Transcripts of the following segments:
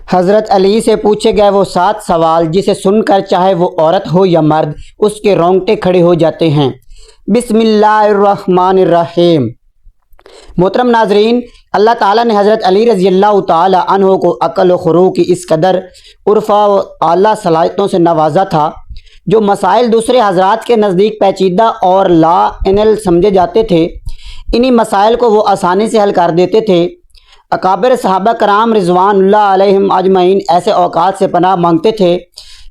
حضرت علی سے پوچھے گئے وہ 7 سوال جسے سن کر چاہے وہ عورت ہو یا مرد اس کے رونگٹے کھڑے ہو جاتے ہیں۔ بسم اللہ الرحمن الرحیم۔ محترم ناظرین، اللہ تعالیٰ نے حضرت علی رضی اللہ تعالیٰ عنہ کو عقل و خرو کی اس قدر عرفہ و اعلیٰ صلاحیتوں سے نوازا تھا جو مسائل دوسرے حضرات کے نزدیک پیچیدہ اور لا انل سمجھے جاتے تھے، انہی مسائل کو وہ آسانی سے حل کر دیتے تھے۔ اکابر صحابہ کرام رضوان اللہ علیہم اجمعین ایسے اوقات سے پناہ مانگتے تھے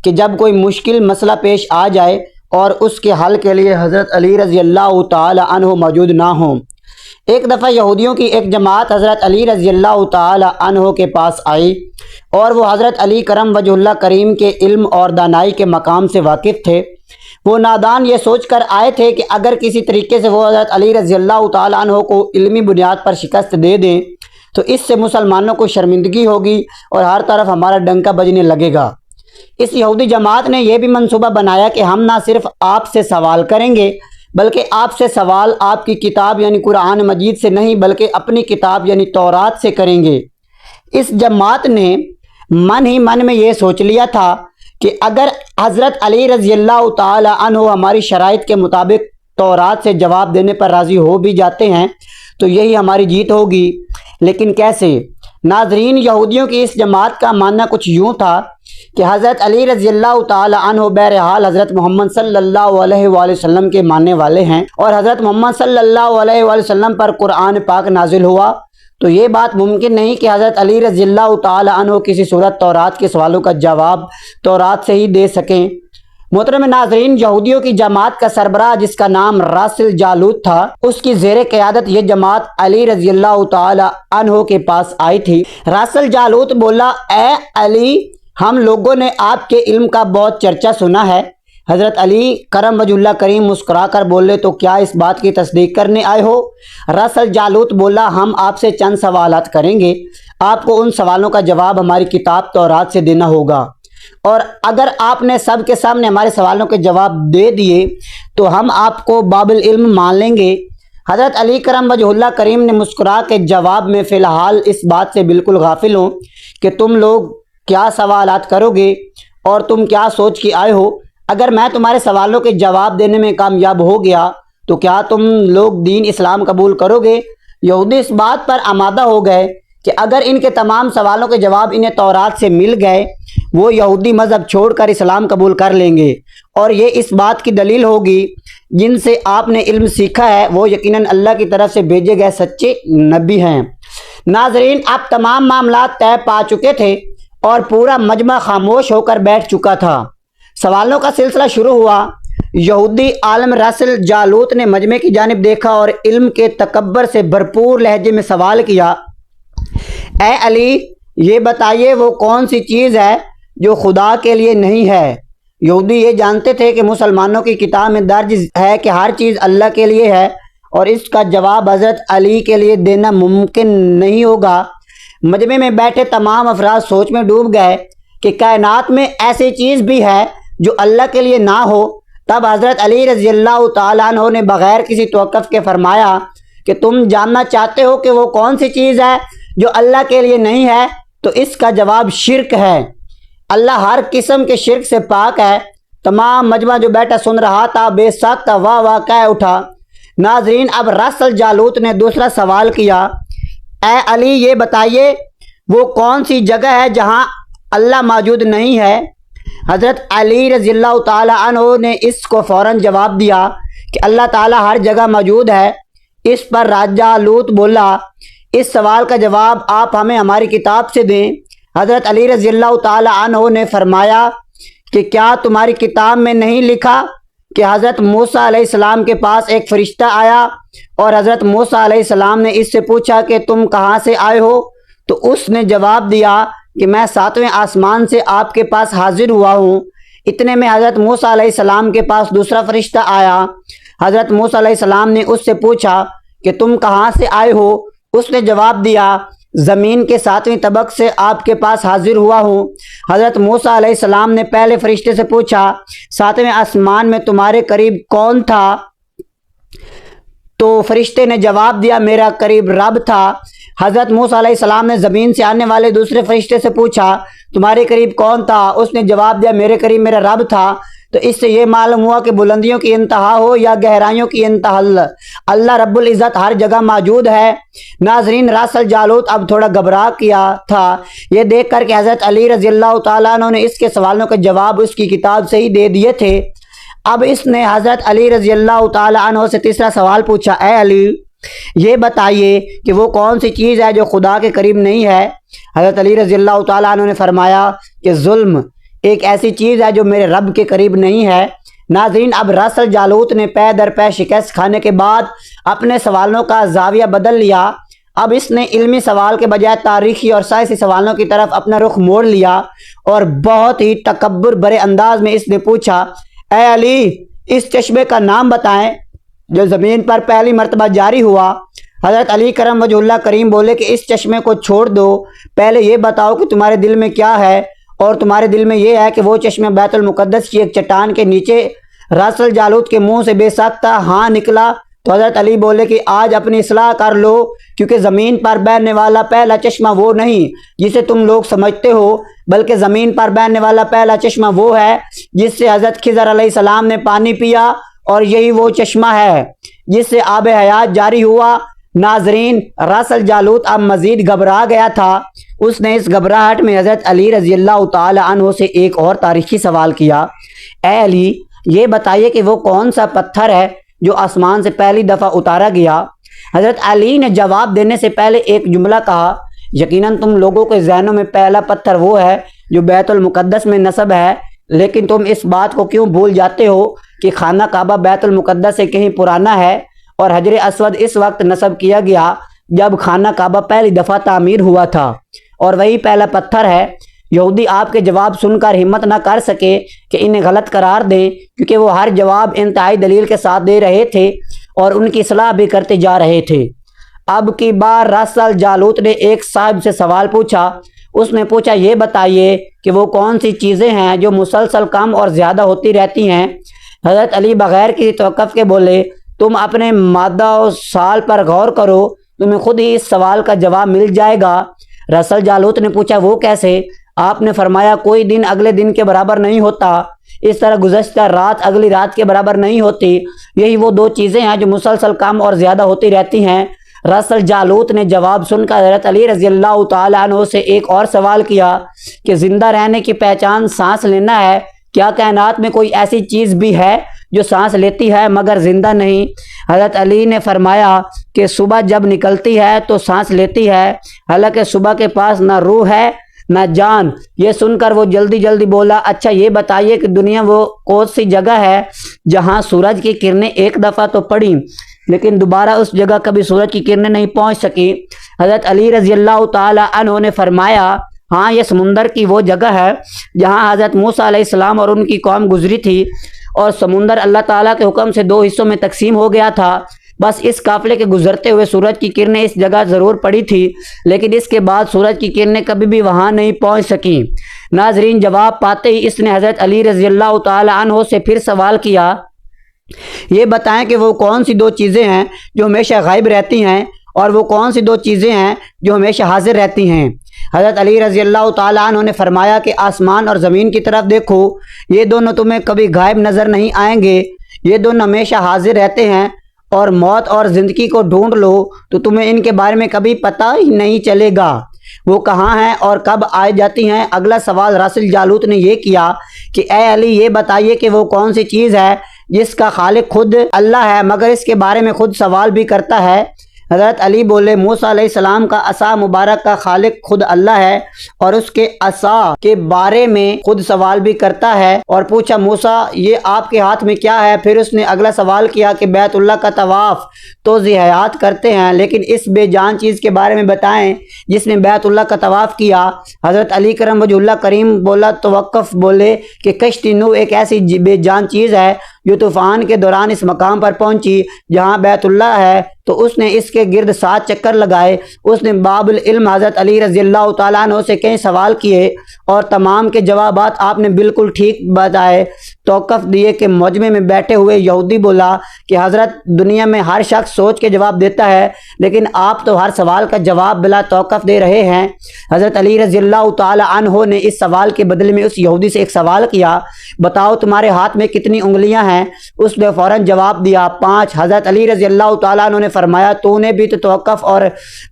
کہ جب کوئی مشکل مسئلہ پیش آ جائے اور اس کے حل کے لیے حضرت علی رضی اللہ تعالی عنہ موجود نہ ہوں۔ ایک دفعہ یہودیوں کی ایک جماعت حضرت علی رضی اللہ تعالی عنہ کے پاس آئی اور وہ حضرت علی کرم وجہ اللہ کریم کے علم اور دانائی کے مقام سے واقف تھے۔ وہ نادان یہ سوچ کر آئے تھے کہ اگر کسی طریقے سے وہ حضرت علی رضی اللہ تعالی عنہ کو علمی بنیاد پر شکست دے دیں تو اس سے مسلمانوں کو شرمندگی ہوگی اور ہر طرف ہمارا ڈنکا بجنے لگے گا۔ اس یہودی جماعت نے یہ بھی منصوبہ بنایا کہ ہم نہ صرف آپ سے سوال کریں گے بلکہ آپ سے سوال آپ کی کتاب یعنی قرآن مجید سے نہیں بلکہ اپنی کتاب یعنی تورات سے کریں گے۔ اس جماعت نے من ہی من میں یہ سوچ لیا تھا کہ اگر حضرت علی رضی اللہ تعالی عنہ ہماری شرائط کے مطابق تورات سے جواب دینے پر راضی ہو بھی جاتے ہیں تو یہی ہماری جیت ہوگی، لیکن کیسے؟ ناظرین، یہودیوں کی اس جماعت کا ماننا کچھ یوں تھا کہ حضرت علی رضی اللہ تعالی عنہ بہرحال حضرت محمد صلی اللہ علیہ وآلہ وسلم کے ماننے والے ہیں اور حضرت محمد صلی اللہ علیہ وآلہ وسلم پر قرآن پاک نازل ہوا تو یہ بات ممکن نہیں کہ حضرت علی رضی اللہ تعالی عنہ کسی صورت تورات کے سوالوں کا جواب تورات سے ہی دے سکیں۔ محترم ناظرین، یہودیوں کی جماعت کا سربراہ جس کا نام راسل جالوت تھا، اس کی زیر قیادت یہ جماعت علی رضی اللہ تعالی عنہ کے پاس آئی تھی۔ راسل جالوت بولا، اے علی، ہم لوگوں نے آپ کے علم کا بہت چرچا سنا ہے۔ حضرت علی کرم وجہ اللہ کریم مسکرا کر بولے، تو کیا اس بات کی تصدیق کرنے آئے ہو؟ راسل جالوت بولا، ہم آپ سے چند سوالات کریں گے، آپ کو ان سوالوں کا جواب ہماری کتاب تورات سے دینا ہوگا، اور اگر آپ نے سب کے سامنے ہمارے سوالوں کے جواب دے دیے تو ہم آپ کو باب العلم مان لیں گے۔ حضرت علی کرم وجہ اللہ کریم نے مسکرا کے جواب میں، فی الحال اس بات سے بالکل غافل ہوں کہ تم لوگ کیا سوالات کرو گے اور تم کیا سوچ کے آئے ہو۔ اگر میں تمہارے سوالوں کے جواب دینے میں کامیاب ہو گیا تو کیا تم لوگ دین اسلام قبول کرو گے؟ یہودی اس بات پر آمادہ ہو گئے کہ اگر ان کے تمام سوالوں کے جواب انہیں تورات سے مل گئے وہ یہودی مذہب چھوڑ کر اسلام قبول کر لیں گے، اور یہ اس بات کی دلیل ہوگی جن سے آپ نے علم سیکھا ہے وہ یقیناً اللہ کی طرف سے بھیجے گئے سچے نبی ہیں۔ ناظرین، اب تمام معاملات طے پا چکے تھے اور پورا مجمع خاموش ہو کر بیٹھ چکا تھا۔ سوالوں کا سلسلہ شروع ہوا۔ یہودی عالم راسل جالوت نے مجمع کی جانب دیکھا اور علم کے تکبر سے بھرپور لہجے میں سوال کیا، اے علی، یہ بتائیے وہ کون سی چیز ہے جو خدا کے لیے نہیں ہے؟ یہودی یہ جانتے تھے کہ مسلمانوں کی کتاب میں درج ہے کہ ہر چیز اللہ کے لیے ہے اور اس کا جواب حضرت علی کے لیے دینا ممکن نہیں ہوگا۔ مجمع میں بیٹھے تمام افراد سوچ میں ڈوب گئے کہ کائنات میں ایسی چیز بھی ہے جو اللہ کے لیے نہ ہو۔ تب حضرت علی رضی اللہ تعالیٰ عنہ نے بغیر کسی توقف کے فرمایا کہ تم جاننا چاہتے ہو کہ وہ کون سی چیز ہے جو اللہ کے لیے نہیں ہے؟ تو اس کا جواب شرک ہے۔ اللہ ہر قسم کے شرک سے پاک ہے۔ تمام مجمع جو بیٹھا سن رہا تھا بے ساختہ واہ واہ کہہ اٹھا۔ ناظرین، اب راسل جالوت نے دوسرا سوال کیا، اے علی، یہ بتائیے وہ کون سی جگہ ہے جہاں اللہ موجود نہیں ہے؟ حضرت علی رضی اللہ تعالی عنہ نے اس کو فوراً جواب دیا کہ اللہ تعالیٰ ہر جگہ موجود ہے۔ اس پر جالوت بولا، اس سوال کا جواب آپ ہمیں ہماری کتاب سے دیں۔ حضرت علی رضی اللہ تعالی عنہ نے فرمایا کہ کیا تمہاری کتاب میں نہیں لکھا کہ حضرت موسیٰ علیہ السلام کے پاس ایک فرشتہ آیا اور حضرت موسیٰ علیہ السلام نے اس سے پوچھا کہ تم کہاں سے آئے ہو؟ تو اس نے جواب دیا کہ میں 7ویں آسمان سے آپ کے پاس حاضر ہوا ہوں۔ اتنے میں حضرت موسیٰ علیہ السلام کے پاس دوسرا فرشتہ آیا۔ حضرت موسیٰ علیہ السلام نے اس سے پوچھا کہ تم کہاں سے آئے ہو؟ اس نے جواب دیا، زمین کے 7ویں طبق سے آپ کے پاس حاضر ہوا ہوں۔ حضرت موسیٰ علیہ السلام نے پہلے فرشتے سے پوچھا، 7ویں آسمان میں تمہارے قریب کون تھا؟ تو فرشتے نے جواب دیا، میرا قریب رب تھا۔ حضرت موسیٰ علیہ السلام نے زمین سے آنے والے دوسرے فرشتے سے پوچھا تمہارے قریب کون تھا؟ اس نے جواب دیا میرے قریب میرا رب تھا۔ تو اس سے یہ معلوم ہوا کہ بلندیوں کی انتہا ہو یا گہرائیوں کی انتہا، اللہ رب العزت ہر جگہ موجود ہے۔ ناظرین، راس الجالوت اب تھوڑا گھبرا کیا تھا یہ دیکھ کر کہ حضرت علی رضی اللہ تعالیٰ عنہ نے اس کے سوالوں کے جواب اس کی کتاب سے ہی دے دیے تھے۔ اب اس نے حضرت علی رضی اللہ تعالیٰ عنہ سے تیسرا سوال پوچھا، اے علی یہ بتائیے کہ وہ کون سی چیز ہے جو خدا کے قریب نہیں ہے؟ حضرت علی رضی اللہ تعالیٰ عنہ نے فرمایا کہ ظلم ایک ایسی چیز ہے جو میرے رب کے قریب نہیں ہے۔ ناظرین، اب راس الجالوت نے پے در پے شکست کھانے کے بعد اپنے سوالوں کا زاویہ بدل لیا۔ اب اس نے علمی سوال کے بجائے تاریخی اور سائنسی سوالوں کی طرف اپنا رخ موڑ لیا اور بہت ہی تکبر بھرے انداز میں اس نے پوچھا، اے علی اس چشمے کا نام بتائیں جو زمین پر پہلی مرتبہ جاری ہوا۔ حضرت علی کرم وجہ اللہ کریم بولے کہ اس چشمے کو چھوڑ دو، پہلے یہ بتاؤ کہ تمہارے دل میں کیا ہے، اور تمہارے دل میں یہ ہے کہ وہ چشمہ بیت المقدس کی ایک چٹان کے نیچے راس الجالوت کے منہ سے بے ساختہ ہاں نکلا۔ تو حضرت علی بولے کہ آج اپنی اصلاح کر لو، کیونکہ زمین پر بہنے والا پہلا چشمہ وہ نہیں جسے تم لوگ سمجھتے ہو، بلکہ زمین پر بہنے والا پہلا چشمہ وہ ہے جس سے حضرت خضر علیہ السلام نے پانی پیا، اور یہی وہ چشمہ ہے جس سے آب حیات جاری ہوا۔ ناظرین، راس الجالوت اب مزید گھبرا گیا تھا۔ اس نے اس گھبراہٹ میں حضرت علی رضی اللہ تعالی عنہ سے ایک اور تاریخی سوال کیا، اے علی یہ بتائیے کہ وہ کون سا پتھر ہے جو آسمان سے پہلی دفعہ اتارا گیا؟ حضرت علی نے جواب دینے سے پہلے ایک جملہ کہا، یقیناً تم لوگوں کے ذہنوں میں پہلا پتھر وہ ہے جو بیت المقدس میں نصب ہے، لیکن تم اس بات کو کیوں بھول جاتے ہو کہ خانہ کعبہ بیت المقدس سے کہیں پرانا ہے، اور حجر اسود اس وقت نصب کیا گیا جب خانہ کعبہ پہلی دفعہ تعمیر ہوا تھا، اور وہی پہلا پتھر ہے۔ یہودی آپ کے جواب سن کر ہمت نہ کر سکے کہ انہیں غلط قرار دیں، کیونکہ وہ ہر جواب انتہائی دلیل کے ساتھ دے رہے تھے اور ان کی اصلاح بھی کرتے جا رہے تھے۔ اب کی بار راس الجالوت نے ایک صاحب سے سوال پوچھا۔ اس نے پوچھا یہ بتائیے کہ وہ کون سی چیزیں ہیں جو مسلسل کم اور زیادہ ہوتی رہتی ہیں؟ حضرت علی بغیر کسی توقف کے بولے، تم اپنے مادہ و سال پر غور کرو، تمہیں خود ہی اس سوال کا جواب مل جائے گا۔ راس الجالوت نے پوچھا وہ کیسے؟ آپ نے فرمایا کوئی دن اگلے دن کے برابر نہیں ہوتا، اس طرح گزشتہ رات اگلی رات کے برابر نہیں ہوتی، یہی وہ دو چیزیں ہیں جو مسلسل کم اور زیادہ ہوتی رہتی ہیں۔ راس الجالوت نے جواب سن کر حضرت علی رضی اللہ تعالیٰ عنہ سے ایک اور سوال کیا کہ زندہ رہنے کی پہچان سانس لینا ہے، کیا کائنات میں کوئی ایسی چیز بھی ہے جو سانس لیتی ہے مگر زندہ نہیں؟ حضرت علی نے فرمایا کہ صبح جب نکلتی ہے تو سانس لیتی ہے، حالانکہ صبح کے پاس نہ روح ہے نہ جان۔ یہ سن کر وہ جلدی جلدی بولا، اچھا یہ بتائیے کہ دنیا وہ کون سی جگہ ہے جہاں سورج کی کرنیں ایک دفعہ تو پڑیں لیکن دوبارہ اس جگہ کبھی سورج کی کرنیں نہیں پہنچ سکی؟ حضرت علی رضی اللہ تعالی عنہ نے فرمایا، ہاں یہ سمندر کی وہ جگہ ہے جہاں حضرت موسیٰ علیہ السلام اور ان کی قوم گزری تھی، اور سمندر اللہ تعالیٰ کے حکم سے دو حصوں میں تقسیم ہو گیا تھا۔ بس اس قافلے کے گزرتے ہوئے سورج کی کرنیں اس جگہ ضرور پڑی تھی، لیکن اس کے بعد سورج کی کرنیں کبھی بھی وہاں نہیں پہنچ سکیں۔ ناظرین، جواب پاتے ہی اس نے حضرت علی رضی اللہ تعالی عنہ سے پھر سوال کیا، یہ بتائیں کہ وہ کون سی دو چیزیں ہیں جو ہمیشہ غائب رہتی ہیں، اور وہ کون سی دو چیزیں ہیں جو ہمیشہ حاضر رہتی ہیں؟ حضرت علی رضی اللہ تعالیٰ عنہ نے فرمایا کہ آسمان اور زمین کی طرف دیکھو، یہ دونوں تمہیں کبھی غائب نظر نہیں آئیں گے، یہ دونوں ہمیشہ حاضر رہتے ہیں، اور موت اور زندگی کو ڈھونڈ لو تو تمہیں ان کے بارے میں کبھی پتہ ہی نہیں چلے گا، وہ کہاں ہیں اور کب آ جاتی ہیں۔ اگلا سوال راس الجالوت نے یہ کیا کہ اے علی یہ بتائیے کہ وہ کون سی چیز ہے جس کا خالق خود اللہ ہے مگر اس کے بارے میں خود سوال بھی کرتا ہے؟ حضرت علی بولے، موسیٰ علیہ السلام کا عصا مبارک کا خالق خود اللہ ہے اور اس کے عصا کے بارے میں خود سوال بھی کرتا ہے، اور پوچھا موسیٰ یہ آپ کے ہاتھ میں کیا ہے؟ پھر اس نے اگلا سوال کیا کہ بیت اللہ کا طواف تو ذی حیات کرتے ہیں، لیکن اس بے جان چیز کے بارے میں بتائیں جس نے بیت اللہ کا طواف کیا۔ حضرت علی کرم وجہ اللہ کریم بولا توقف بولے کہ کشتی نو ایک ایسی بے جان چیز ہے جو طوفان کے دوران اس مقام پر پہنچی جہاں بیت اللہ ہے، تو اس نے اس کے گرد 7 چکر لگائے۔ اس نے باب العلم حضرت علی رضی اللہ تعالیٰ عنہ سے کئی سوال کیے اور تمام کے جوابات آپ نے بالکل ٹھیک بتائے۔ توقف دیے کہ مجمع میں بیٹھے ہوئے یہودی بولا کہ حضرت دنیا میں ہر شخص سوچ کے جواب دیتا ہے لیکن آپ تو ہر سوال کا جواب بلا توقف دے رہے ہیں۔ حضرت علی رضی اللہ تعالی عنہ نے اس سوال کے بدلے میں اس یہودی سے ایک سوال کیا، بتاؤ تمہارے ہاتھ میں کتنی انگلیاں ہیں؟ اس نے فوراً جواب دیا 5۔ حضرت علی رضی اللہ تعالیٰ عنہ نے فرمایا تو نے بھی تو توقف اور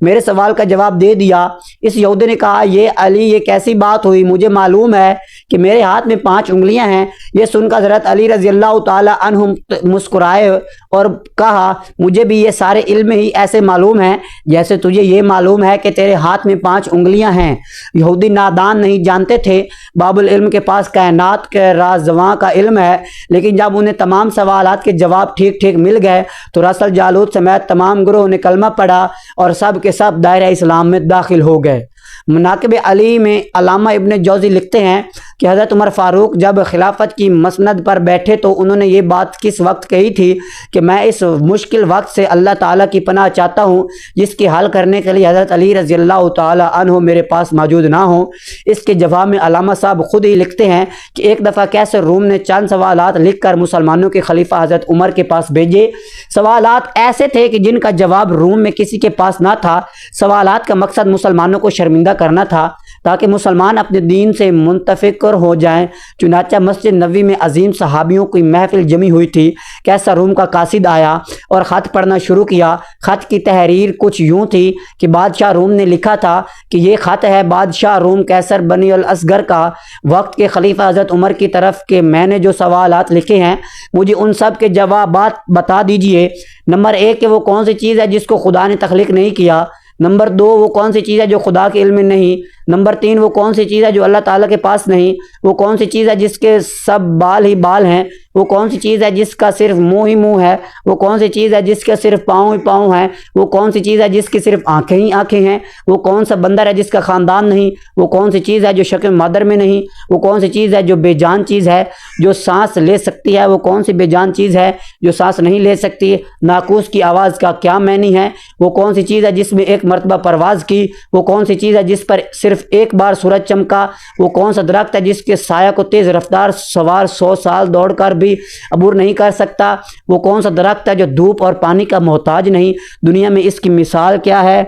میرے سوال کا جواب دے دیا۔ اس یہودی نے کہا یہ علی یہ کیسی بات ہوئی، مجھے معلوم ہے کہ میرے ہاتھ میں 5 انگلیاں ہیں۔ یہ سن کر حضرت علی رضی اللہ تعالیٰ عنہ مسکرائے اور کہا مجھے بھی یہ سارے علم ہی ایسے معلوم ہیں جیسے تجھے یہ معلوم ہے کہ تیرے ہاتھ میں 5 انگلیاں ہیں۔ یہودی نادان نہیں جانتے تھے باب العلم کے پاس کائنات کے رازواں کا علم ہے، لیکن جب انہیں تمام سوالات کے جواب ٹھیک ٹھیک مل گئے تو رسل جالوت سمیت تمام گروہ نے کلمہ پڑھا اور سب کے سب دائرہ اسلام میں داخل ہو گئے۔ مناقب علی میں علامہ ابن جوزی لکھتے ہیں کہ حضرت عمر فاروق جب خلافت کی مسند پر بیٹھے تو انہوں نے یہ بات کس وقت کہی تھی کہ میں اس مشکل وقت سے اللہ تعالیٰ کی پناہ چاہتا ہوں جس کی حل کرنے کے لیے حضرت علی رضی اللہ تعالیٰ عنہ میرے پاس موجود نہ ہوں۔ اس کے جواب میں علامہ صاحب خود ہی لکھتے ہیں کہ ایک دفعہ کیسر روم نے چند سوالات لکھ کر مسلمانوں کے خلیفہ حضرت عمر کے پاس بھیجے۔ سوالات ایسے تھے کہ جن کا جواب روم میں کسی کے پاس نہ تھا۔ سوالات کا مقصد مسلمانوں کو شرمندہ کرنا تھا تاکہ مسلمان اپنے دین سے منتفکر ہو جائیں۔ چنانچہ مسجد نبوی میں عظیم صحابیوں کی محفل جمی ہوئی تھی۔ کیسر روم کا قاصد آیا اور خط پڑھنا شروع کیا۔ خط کی تحریر کچھ یوں تھی کہ بادشاہ روم نے لکھا تھا کہ یہ خط ہے بادشاہ روم کیسر بنی الاصغر کا وقت کے خلیفہ حضرت عمر کی طرف کہ میں نے جو سوالات لکھے ہیں مجھے ان سب کے جوابات بتا دیجئے۔ نمبر 1 کہ وہ کون سی چیز ہے جس کو خدا نے تخلیق نہیں کیا۔ نمبر 2 وہ کون سی چیز ہے جو خدا کے علم میں نہیں۔ نمبر 3 وہ کون سی چیز ہے جو اللہ تعالیٰ کے پاس نہیں۔ وہ کون سی چیز ہے جس کے سب بال ہی بال ہیں۔ وہ کون سی چیز ہے جس کا صرف منہ ہی منہ ہے۔ وہ کون سی چیز ہے جس کے صرف پاؤں ہی پاؤں ہیں۔ وہ کون سی چیز ہے جس کی صرف آنکھیں ہی آنکھیں ہیں۔ وہ کون سا بندر ہے جس کا خاندان نہیں۔ وہ کون سی چیز ہے جو شکل مادر میں نہیں۔ وہ کون سی چیز ہے جو بے جان چیز ہے جو سانس لے سکتی ہے۔ وہ کون سی بے جان چیز ہے جو سانس نہیں لے سکتی۔ ناقوس کی آواز کا کیا معنی ہے۔ وہ کون سی چیز ہے جس میں ایک مرتبہ پرواز کی۔ وہ کون سی چیز ہے جس پر صرف ایک بار سورج چمکا۔ وہ کون سا درخت ہے جس کے سایہ کو تیز رفتار سوار 100 سال دوڑ کر بھی عبور نہیں کر سکتا۔ وہ کون سا درخت ہے جو دھوپ اور پانی کا محتاج نہیں۔ دنیا میں اس کی مثال کیا ہے۔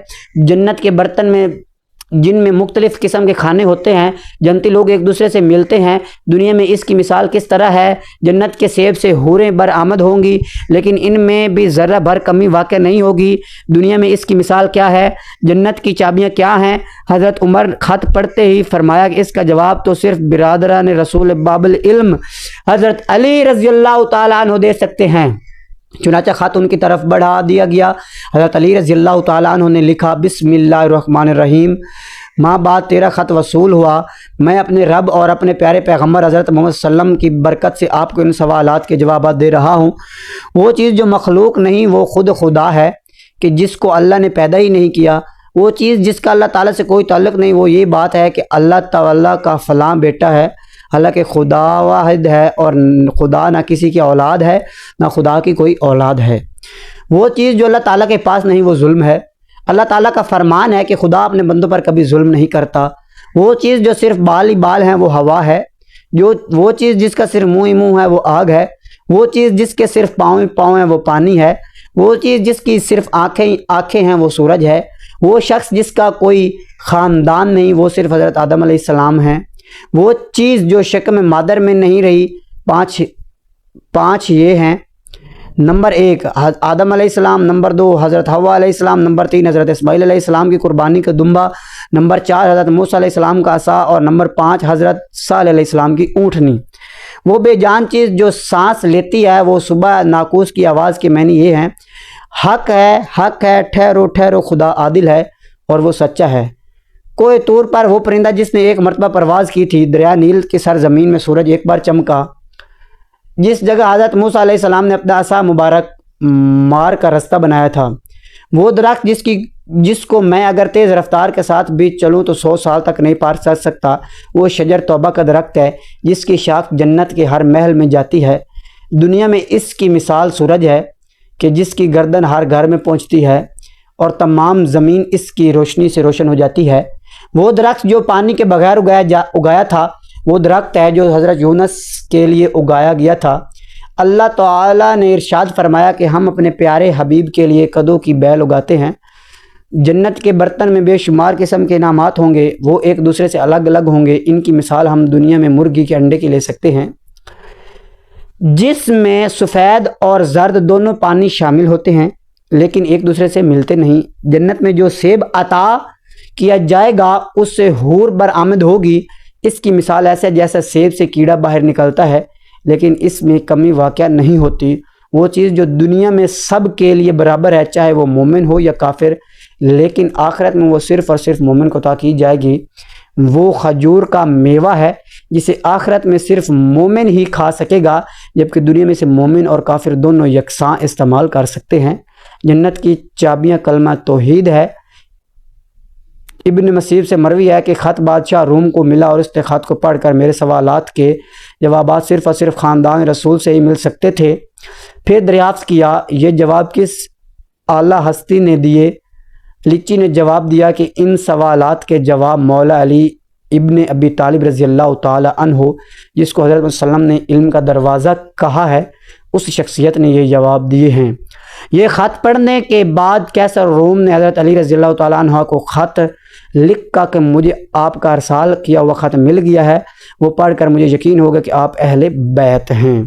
جنت کے برتن میں جن میں مختلف قسم کے کھانے ہوتے ہیں، جنتی لوگ ایک دوسرے سے ملتے ہیں، دنیا میں اس کی مثال کس طرح ہے۔ جنت کے سیب سے حوریں برآمد ہوں گی لیکن ان میں بھی ذرہ بھر کمی واقع نہیں ہوگی۔ دنیا میں اس کی مثال کیا ہے۔ جنت کی چابیاں کیا ہیں۔ حضرت عمر خط پڑھتے ہی فرمایا کہ اس کا جواب تو صرف برادران رسول باب العلم حضرت علی رضی اللہ تعالیٰ عنہ دے سکتے ہیں۔ چنانچہ خط ان کی طرف بڑھا دیا گیا۔ حضرت علی رضی اللہ تعالیٰ عنہ نے لکھا بسم اللہ الرحمن الرحیم۔ ماہ بعد تیرا خط وصول ہوا۔ میں اپنے رب اور اپنے پیارے پیغمبر حضرت محمد صلی اللہ علیہ وسلم کی برکت سے آپ کو ان سوالات کے جوابات دے رہا ہوں۔ وہ چیز جو مخلوق نہیں وہ خود خدا ہے کہ جس کو اللہ نے پیدا ہی نہیں کیا۔ وہ چیز جس کا اللہ تعالیٰ سے کوئی تعلق نہیں وہ یہ بات ہے کہ اللہ تعالیٰ کا فلاں بیٹا ہے، حالانکہ خدا واحد ہے اور خدا نہ کسی کی اولاد ہے نہ خدا کی کوئی اولاد ہے۔ وہ چیز جو اللہ تعالیٰ کے پاس نہیں وہ ظلم ہے۔ اللہ تعالیٰ کا فرمان ہے کہ خدا اپنے بندوں پر کبھی ظلم نہیں کرتا۔ وہ چیز جو صرف بال ہی بال ہیں وہ ہوا ہے۔ وہ چیز جس کا صرف منہ ہی منہ ہے وہ آگ ہے۔ وہ چیز جس کے صرف پاؤں ہی پاؤں ہیں وہ پانی ہے۔ وہ چیز جس کی صرف آنکھیں ہی آنکھیں ہیں وہ سورج ہے۔ وہ شخص جس کا کوئی خاندان نہیں وہ صرف حضرت آدم علیہ السلام ہیں۔ وہ چیز جو شکم مادر میں نہیں رہی پانچ یہ ہیں۔ نمبر 1 آدم علیہ السلام، نمبر 2 حضرت حوا علیہ السلام، نمبر 3 حضرت اسماعیل علیہ السلام کی قربانی کا دمبا، نمبر 4 حضرت موسیٰ علیہ السلام کا عصا اور نمبر 5 حضرت صالح علیہ السلام کی اونٹنی۔ وہ بے جان چیز جو سانس لیتی ہے وہ صبح ناقوس کی آواز کے معنی یہ ہیں حق ہے ٹھہرو ٹھہرو خدا عادل ہے اور وہ سچا ہے۔ کوہ طور پر وہ پرندہ جس نے ایک مرتبہ پرواز کی تھی، دریا نیل کی سرزمین میں سورج ایک بار چمکا، جس جگہ حضرت موسیٰ علیہ السلام نے اپنا عصا مبارک مار کا رستہ بنایا تھا، وہ درخت جس کو میں اگر تیز رفتار کے ساتھ بھی چلوں تو 100 سال تک نہیں پار کر سکتا، وہ شجر توبہ کا درخت ہے جس کی شاخ جنت کے ہر محل میں جاتی ہے۔ دنیا میں اس کی مثال سورج ہے کہ جس کی گردن ہر گھر میں پہنچتی ہے اور تمام زمین اس کی روشنی سے روشن ہو جاتی ہے۔ وہ درخت جو پانی کے بغیر اگایا تھا وہ درخت ہے جو حضرت یونس کے لیے اگایا گیا تھا۔ اللہ تعالیٰ نے ارشاد فرمایا کہ ہم اپنے پیارے حبیب کے لیے کدو کی بیل اگاتے ہیں۔ جنت کے برتن میں بے شمار قسم کے انعامات ہوں گے، وہ ایک دوسرے سے الگ الگ ہوں گے۔ ان کی مثال ہم دنیا میں مرغی کے انڈے کی لے سکتے ہیں، جس میں سفید اور زرد دونوں پانی شامل ہوتے ہیں، لیکن ایک دوسرے سے ملتے نہیں۔ جنت میں جو سیب عطا کیا جائے گا اس سے حور برآمد ہوگی۔ اس کی مثال ایسے جیسا سیب سے کیڑا باہر نکلتا ہے، لیکن اس میں کمی واقع نہیں ہوتی۔ وہ چیز جو دنیا میں سب کے لیے برابر ہے، چاہے وہ مومن ہو یا کافر، لیکن آخرت میں وہ صرف اور صرف مومن کو عطا کی جائے گی۔ وہ کھجور کا میوہ ہے جسے آخرت میں صرف مومن ہی کھا سکے گا، جبکہ دنیا میں سے مومن اور کافر دونوں یکساں استعمال کر سکتے ہیں۔ جنت کی چابیاں کلمہ توحید ہے۔ ابن مسیب سے مروی ہے کہ خط بادشاہ روم کو ملا اور اس خط کو پڑھ کر میرے سوالات کے جوابات صرف اور صرف خاندان رسول سے ہی مل سکتے تھے۔ پھر دریافت کیا یہ جواب کس اعلیٰ ہستی نے دیے؟ لچی نے جواب دیا کہ ان سوالات کے جواب مولا علی ابن ابی طالب رضی اللہ تعالی عنہ، جس کو حضرت صلی اللہ علیہ وسلم نے علم کا دروازہ کہا ہے، اس شخصیت نے یہ جواب دیے ہیں۔ یہ خط پڑھنے کے بعد کیسر روم نے حضرت علی رضی اللہ تعالی عنہ کو خط لکھ کر کہ مجھے آپ کا ارسال کیا ہوا خط مل گیا ہے، وہ پڑھ کر مجھے یقین ہوگا کہ آپ اہل بیت ہیں۔